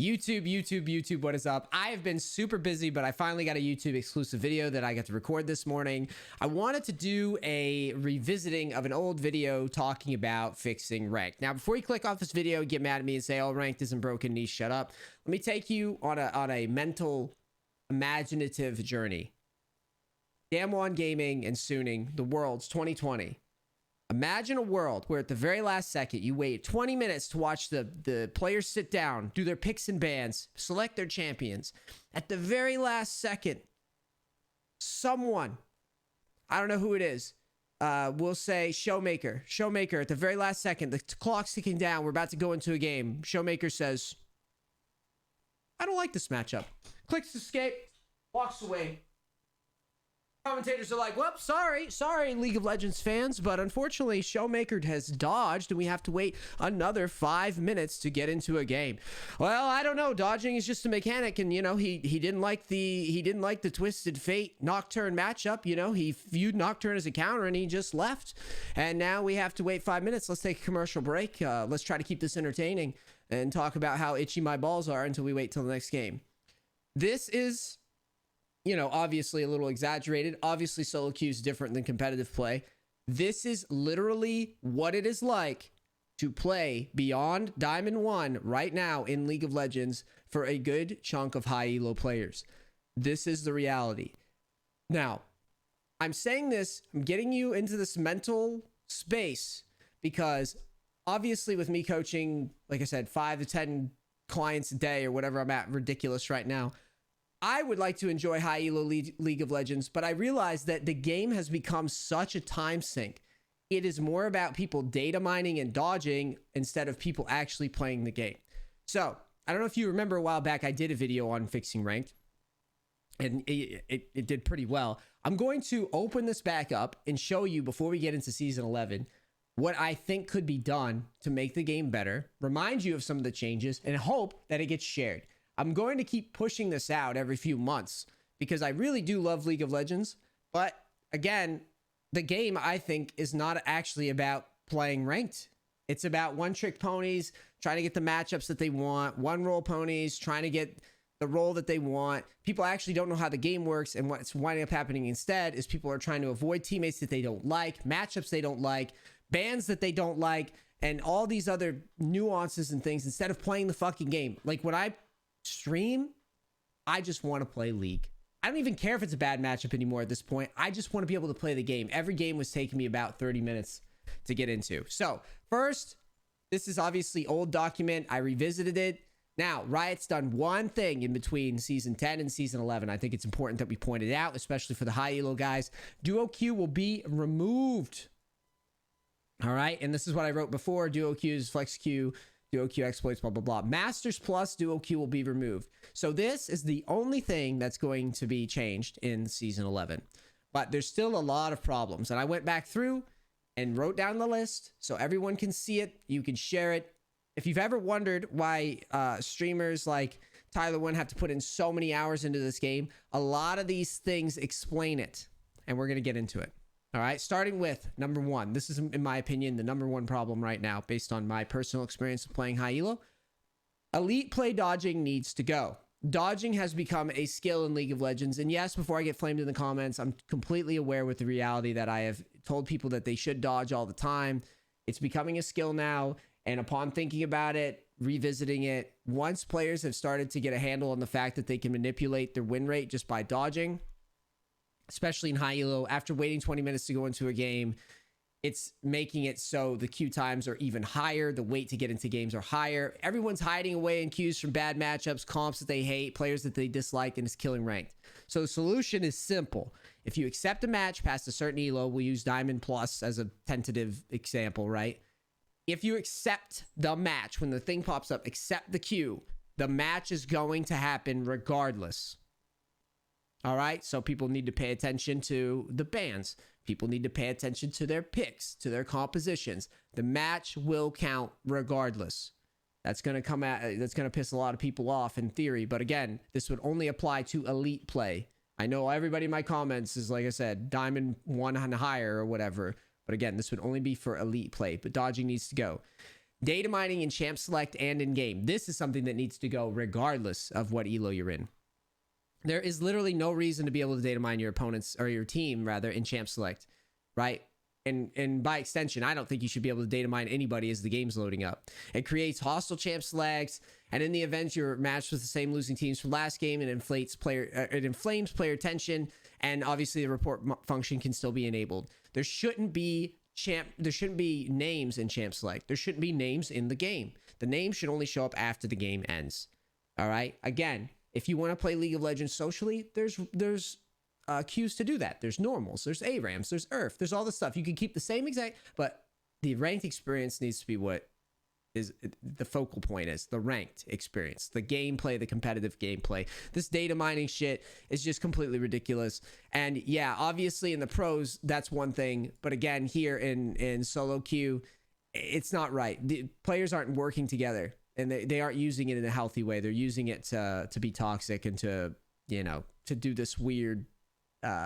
YouTube, what is up? I have been super busy, but I finally got a YouTube exclusive video that I got to record this morning. I wanted to do a revisiting of an old video talking about fixing ranked. Now, before you click off this video, get mad at me and say, oh, ranked isn't broken, NEACE, shut up. Let me take you on a mental, imaginative journey. Damwon Gaming and Suning, the Worlds 2020. Imagine a world where at the very last second, you wait 20 minutes to watch the players sit down, do their picks and bans, select their champions. At the very last second, someone, I don't know who it is, will say Showmaker. Showmaker, at the very last second, the clock's ticking down, we're about to go into a game. Showmaker says, I don't like this matchup. Clicks escape, walks away. Commentators are like, well, sorry, League of Legends fans, but unfortunately, Showmaker has dodged, and we have to wait another 5 minutes to get into a game. Well, I don't know. Dodging is just a mechanic, and you know he didn't like the Twisted Fate Nocturne matchup. You know, he viewed Nocturne as a counter, and he just left. And now we have to wait 5 minutes. Let's take a commercial break. Let's try to keep this entertaining and talk about how itchy my balls are until we wait till the next game. This is, you know, obviously a little exaggerated. Obviously, solo queue is different than competitive play. This is literally what it is like to play beyond Diamond 1 right now in League of Legends for a good chunk of high elo players. This is the reality. Now, I'm saying this, I'm getting you into this mental space because obviously with me coaching, like I said, 5 to 10 clients a day or whatever I'm at, ridiculous right now, I would like to enjoy high elo League of Legends, but I realize that the game has become such a time sink. It is more about people data mining and dodging instead of people actually playing the game. So I don't know if you remember a while back, I did a video on fixing ranked, and it did pretty well. I'm going to open this back up and show you before we get into season 11 what I think could be done to make the game better, remind you of some of the changes, and hope that it gets shared. I'm going to keep pushing this out every few months because I really do love League of Legends. But again, the game, I think, is not actually about playing ranked. It's about one-trick ponies, trying to get the matchups that they want, one-role ponies, trying to get the role that they want. People actually don't know how the game works, and what's winding up happening instead is people are trying to avoid teammates that they don't like, matchups they don't like, bans that they don't like, and all these other nuances and things instead of playing the fucking game. Like when I stream, I just want to play League. I don't even care if it's a bad matchup anymore at this point. I just want to be able to play the game. Every game was taking me about 30 minutes to get into. So first, this is obviously old document. I revisited it. Now, Riot's done one thing in between season 10 and season 11. I think it's important that we point it out, especially for the high elo guys. Duo Q will be removed. All right. And this is what I wrote before. Duo Q's, Flex Q, Duo Q exploits, blah, blah, blah. Masters plus Duo Q will be removed. So this is the only thing that's going to be changed in season 11. But there's still a lot of problems. And I went back through and wrote down the list so everyone can see it. You can share it. If you've ever wondered why streamers like Tyler One have to put in so many hours into this game, a lot of these things explain it. And we're going to get into it. All right, starting with number 1. This is, in my opinion, the number 1 problem right now, based on my personal experience of playing high elo. Elite play dodging needs to go. Dodging has become a skill in League of Legends. And yes, before I get flamed in the comments, I'm completely aware with the reality that I have told people that they should dodge all the time. It's becoming a skill now. And upon thinking about it, revisiting it, once players have started to get a handle on the fact that they can manipulate their win rate just by dodging, especially in high elo, after waiting 20 minutes to go into a game, it's making it so the queue times are even higher. The wait to get into games are higher. Everyone's hiding away in queues from bad matchups, comps that they hate, players that they dislike, and it's killing ranked. So the solution is simple. If you accept a match past a certain elo, we'll use Diamond Plus as a tentative example, right? If you accept the match, when the thing pops up, accept the queue, the match is going to happen regardless. All right, so people need to pay attention to the bans. People need to pay attention to their picks, to their compositions. The match will count regardless. That's going to piss a lot of people off in theory, but again, this would only apply to elite play. I know everybody in my comments is, like I said, Diamond 1 and higher or whatever, but again, this would only be for elite play, but dodging needs to go. Data mining in champ select and in game. This is something that needs to go regardless of what elo you're in. There is literally no reason to be able to data mine your opponents, or your team rather, in champ select, right? And by extension, I don't think you should be able to data mine anybody as the game's loading up. It creates hostile champ selects, and in the event you're matched with the same losing teams from last game, it inflames player tension, and obviously the report function can still be enabled. There shouldn't be names in champ select. There shouldn't be names in the game. The name should only show up after the game ends. All right. Again, if you want to play League of Legends socially, there's queues to do that. There's normals, there's ARAMs, there's Earth, there's all this stuff. You can keep the same exact, but the ranked experience needs to be what is the focal point, is the ranked experience, the gameplay, the competitive gameplay. This data mining shit is just completely ridiculous. And yeah, obviously in the pros, that's one thing. But again, here in solo queue, it's not right. The players aren't working together, and they aren't using it in a healthy way. They're using it to be toxic and to do this weird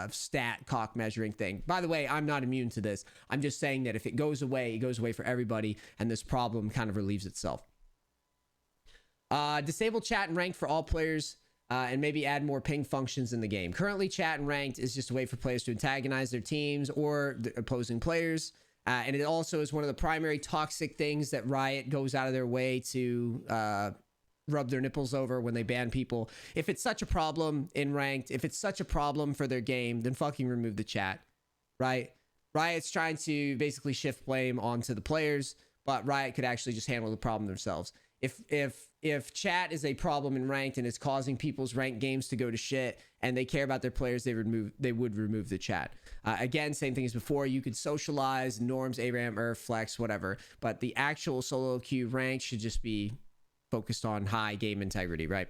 stat cock measuring thing. By the way, I'm not immune to this. I'm just saying that if it goes away, it goes away for everybody, and this problem kind of relieves itself. Disable chat and ranked for all players, and maybe add more ping functions in the game. Currently, chat and ranked is just a way for players to antagonize their teams or the opposing players. And it also is one of the primary toxic things that Riot goes out of their way to rub their nipples over when they ban people. If it's such a problem in ranked, if it's such a problem for their game, then fucking remove the chat, right? Riot's trying to basically shift blame onto the players, but Riot could actually just handle the problem themselves. If chat is a problem in ranked and it's causing people's ranked games to go to shit, and they care about their players, they would remove the chat. Again, same thing as before. You could socialize, norms, ARAM, Earth, flex, whatever, but the actual solo queue rank should just be focused on high game integrity, right?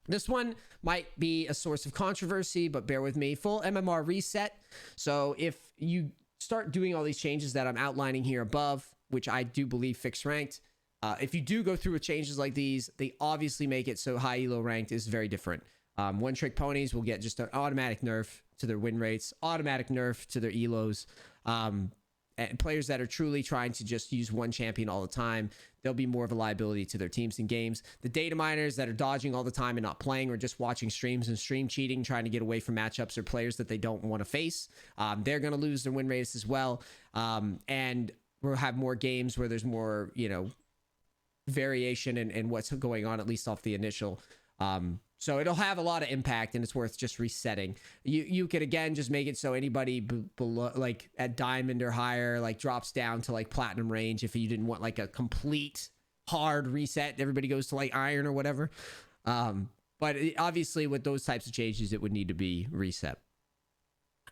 This one might be a source of controversy, but bear with me. Full MMR reset. So if you start doing all these changes that I'm outlining here above, which I do believe fix ranked, if you do go through with changes like these, they obviously make it so high elo ranked is very different. One trick ponies will get just an automatic nerf to their win rates, automatic nerf to their elos. And players that are truly trying to just use one champion all the time, they'll be more of a liability to their teams and games. The data miners that are dodging all the time and not playing, or just watching streams and stream cheating, trying to get away from matchups or players that they don't want to face, they're going to lose their win rates as well. And we'll have more games where there's more, variation in what's going on, at least off the initial. So it'll have a lot of impact, and it's worth just resetting. You could, again, just make it so anybody below, like at diamond or higher, like drops down to like platinum range. If you didn't want like a complete hard reset, everybody goes to like iron or whatever. But obviously with those types of changes, it would need to be reset.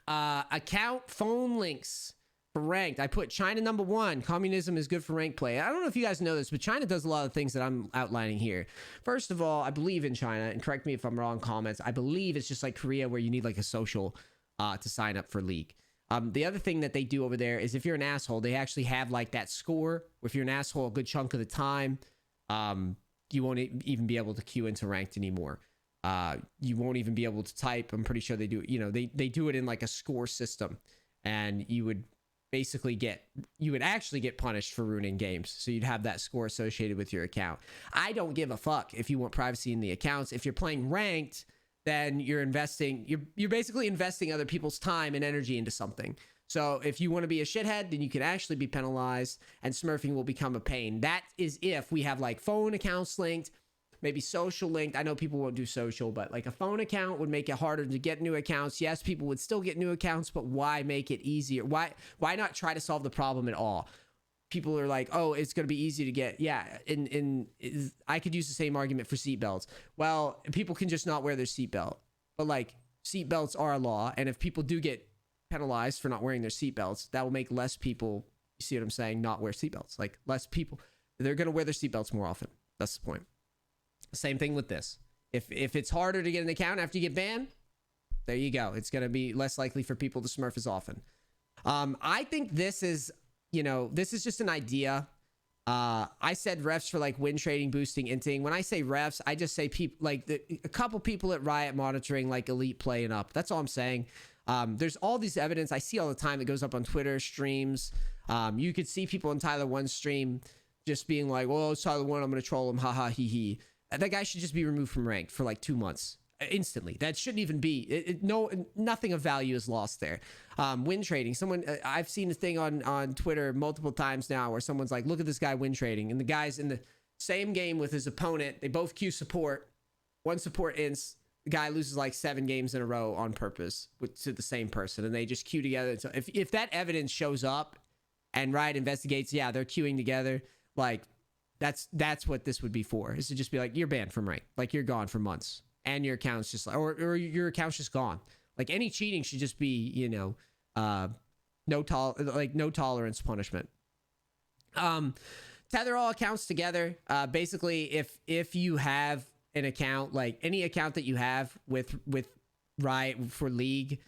Account phone links for ranked. I put China #1. Communism is good for ranked play. I don't know if you guys know this, but China does a lot of things that I'm outlining here. First of all, I believe in China, and correct me if I'm wrong, comments. I believe it's just like Korea, where you need like a social to sign up for League. The other thing that they do over there is, if you're an asshole, they actually have like that score. If you're an asshole a good chunk of the time, you won't even be able to queue into ranked anymore. You won't even be able to type. I'm pretty sure they do. They do it in like a score system, and you would actually get punished for ruining games. So you'd have that score associated with your account. I don't give a fuck if you want privacy in the accounts. If you're playing ranked, then you're basically investing other people's time and energy into something. So if you want to be a shithead, then you can actually be penalized, and smurfing will become a pain. That is if we have like phone accounts linked, maybe social linked. I know people won't do social, but like a phone account would make it harder to get new accounts. Yes, people would still get new accounts, but why make it easier? Why not try to solve the problem at all? People are like, oh, it's going to be easy to get. Yeah, I could use the same argument for seatbelts. Well, people can just not wear their seatbelt. But like, seatbelts are a law, and if people do get penalized for not wearing their seatbelts, that will make less people, you see what I'm saying, not wear seatbelts. Like, less people, they're going to wear their seatbelts more often. That's the point. Same thing with this. If it's harder to get an account after you get banned, there you go. It's going to be less likely for people to smurf as often. I think this is just an idea. I said refs for like win trading, boosting, inting. When I say refs, I just say people like a couple people at Riot monitoring like elite play and up. That's all I'm saying. There's all these evidence I see all the time that goes up on Twitter streams. You could see people in Tyler 1's stream just being like, well, it's Tyler 1, I'm going to troll him, haha, hee hee. That guy should just be removed from ranked for like 2 months. Instantly. That shouldn't even be nothing of value is lost there. Win trading, someone I've seen a thing on Twitter multiple times now where someone's like, look at this guy win trading, and the guy's in the same game with his opponent, they both queue support, one support ints, the guy loses like 7 games in a row on purpose to the same person, and they just queue together. So if that evidence shows up and Riot investigates, yeah, they're queuing together, like that's what this would be for, is to just be like, you're banned from rank, like you're gone for months. And your account's just like, or your account's just gone. Like any cheating should just be, you know, no tolerance punishment. Tether all accounts together. Basically, if you have an account, like any account that you have with Riot for League,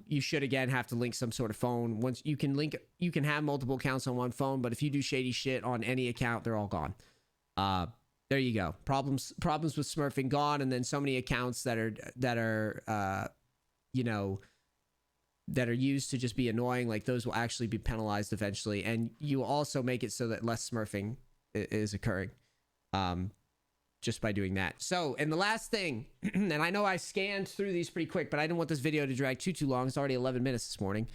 you should again have to link some sort of phone. Once you can have multiple accounts on one phone, but if you do shady shit on any account, they're all gone. There you go. Problems with smurfing gone, and then so many accounts that are you know, that are used to just be annoying, like those will actually be penalized eventually, and you will also make it so that less smurfing is occurring just by doing that. So, and the last thing, and I know I scanned through these pretty quick, but I didn't want this video to drag too long. It's already 11 minutes this morning.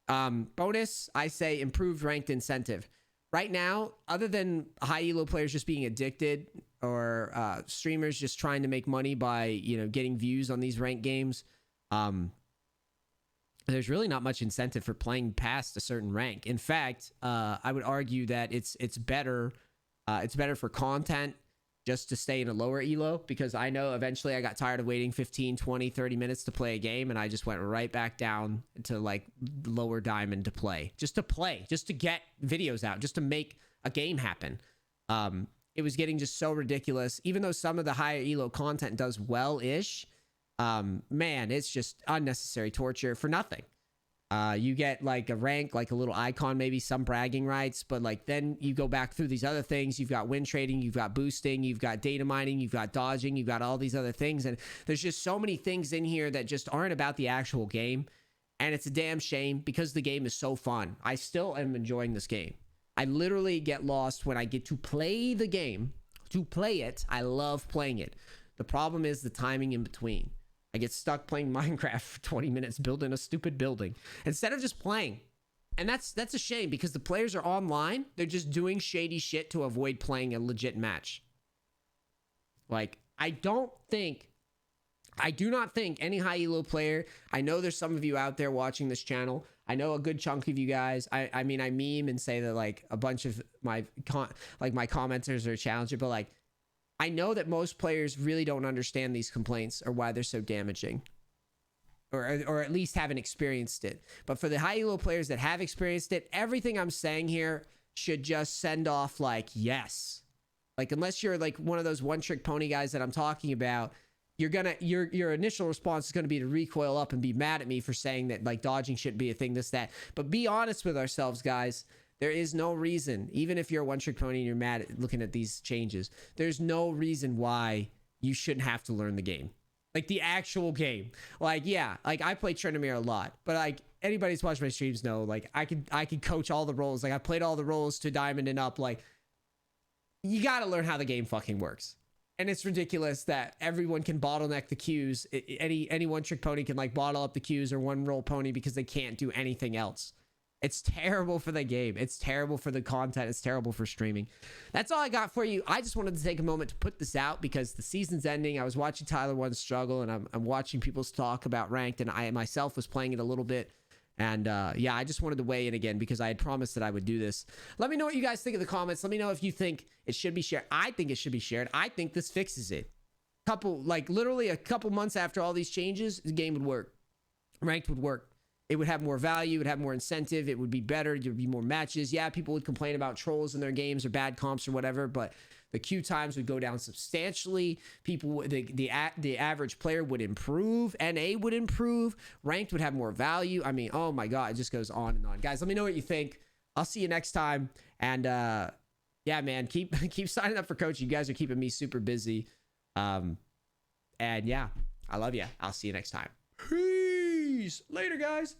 Bonus, I say improved ranked incentive. Right now, other than high elo players just being addicted, or streamers just trying to make money by, you know, getting views on these ranked games, there's really not much incentive for playing past a certain rank. In fact, I would argue that it's better for content just to stay in a lower elo, because I know eventually I got tired of waiting 15, 20, 30 minutes to play a game, and I just went right back down to like lower diamond to play, just to get videos out, just to make a game happen. It was getting just so ridiculous. Even though some of the higher elo content does well-ish, man, it's just unnecessary torture for nothing. You get like a rank, like a little icon, maybe some bragging rights, but like then you go back through these other things. You've got win trading, you've got boosting, you've got data mining, you've got dodging, you've got all these other things, and there's just so many things in here that just aren't about the actual game, and it's a damn shame because the game is so fun. I still am enjoying this game. I literally get lost when I get to play the game. To play it, I love playing it. The problem is the timing in between. I get stuck playing Minecraft for 20 minutes building a stupid building instead of just playing. And that's a shame, because the players are online. They're just doing shady shit to avoid playing a legit match. Like, I do not think any high elo player, I know there's some of you out there watching this channel. I know a good chunk of you guys. I mean, I meme and say that like a bunch of my commenters are challenging, but like, I know that most players really don't understand these complaints or why they're so damaging, or at least haven't experienced it. But for the high elo players that have experienced it, everything I'm saying here should just send off like, yes. Like, unless you're like one of those one trick pony guys that I'm talking about, your initial response is going to be to recoil up and be mad at me for saying that like dodging shouldn't be a thing, this, that. But be honest with ourselves, guys. There is no reason, even if you're a one-trick pony and you're mad at looking at these changes, there's no reason why you shouldn't have to learn the game. Like, the actual game. Like, yeah, like, I play Tryndamere a lot, but, like, anybody who's watched my streams know, like, I could coach all the roles. Like, I played all the roles to diamond and up. Like, you gotta learn how the game fucking works. And it's ridiculous that everyone can bottleneck the queues. Any one-trick pony can, like, bottle up the queues, or one-roll pony, because they can't do anything else. It's terrible for the game. It's terrible for the content. It's terrible for streaming. That's all I got for you. I just wanted to take a moment to put this out because the season's ending. I was watching Tyler 1 struggle, and I'm watching people talk about ranked, and I myself was playing it a little bit. And yeah, I just wanted to weigh in again because I had promised that I would do this. Let me know what you guys think in the comments. Let me know if you think it should be shared. I think it should be shared. I think this fixes it. Literally a couple months after all these changes, the game would work. Ranked would work. It would have more value. It would have more incentive. It would be better. There would be more matches. Yeah, people would complain about trolls in their games or bad comps or whatever, but the queue times would go down substantially. The average player would improve. NA would improve. Ranked would have more value. I mean, oh my God, it just goes on and on. Guys, let me know what you think. I'll see you next time. And yeah, man, keep signing up for coaching. You guys are keeping me super busy. And yeah, I love you. I'll see you next time. Peace. Later, guys.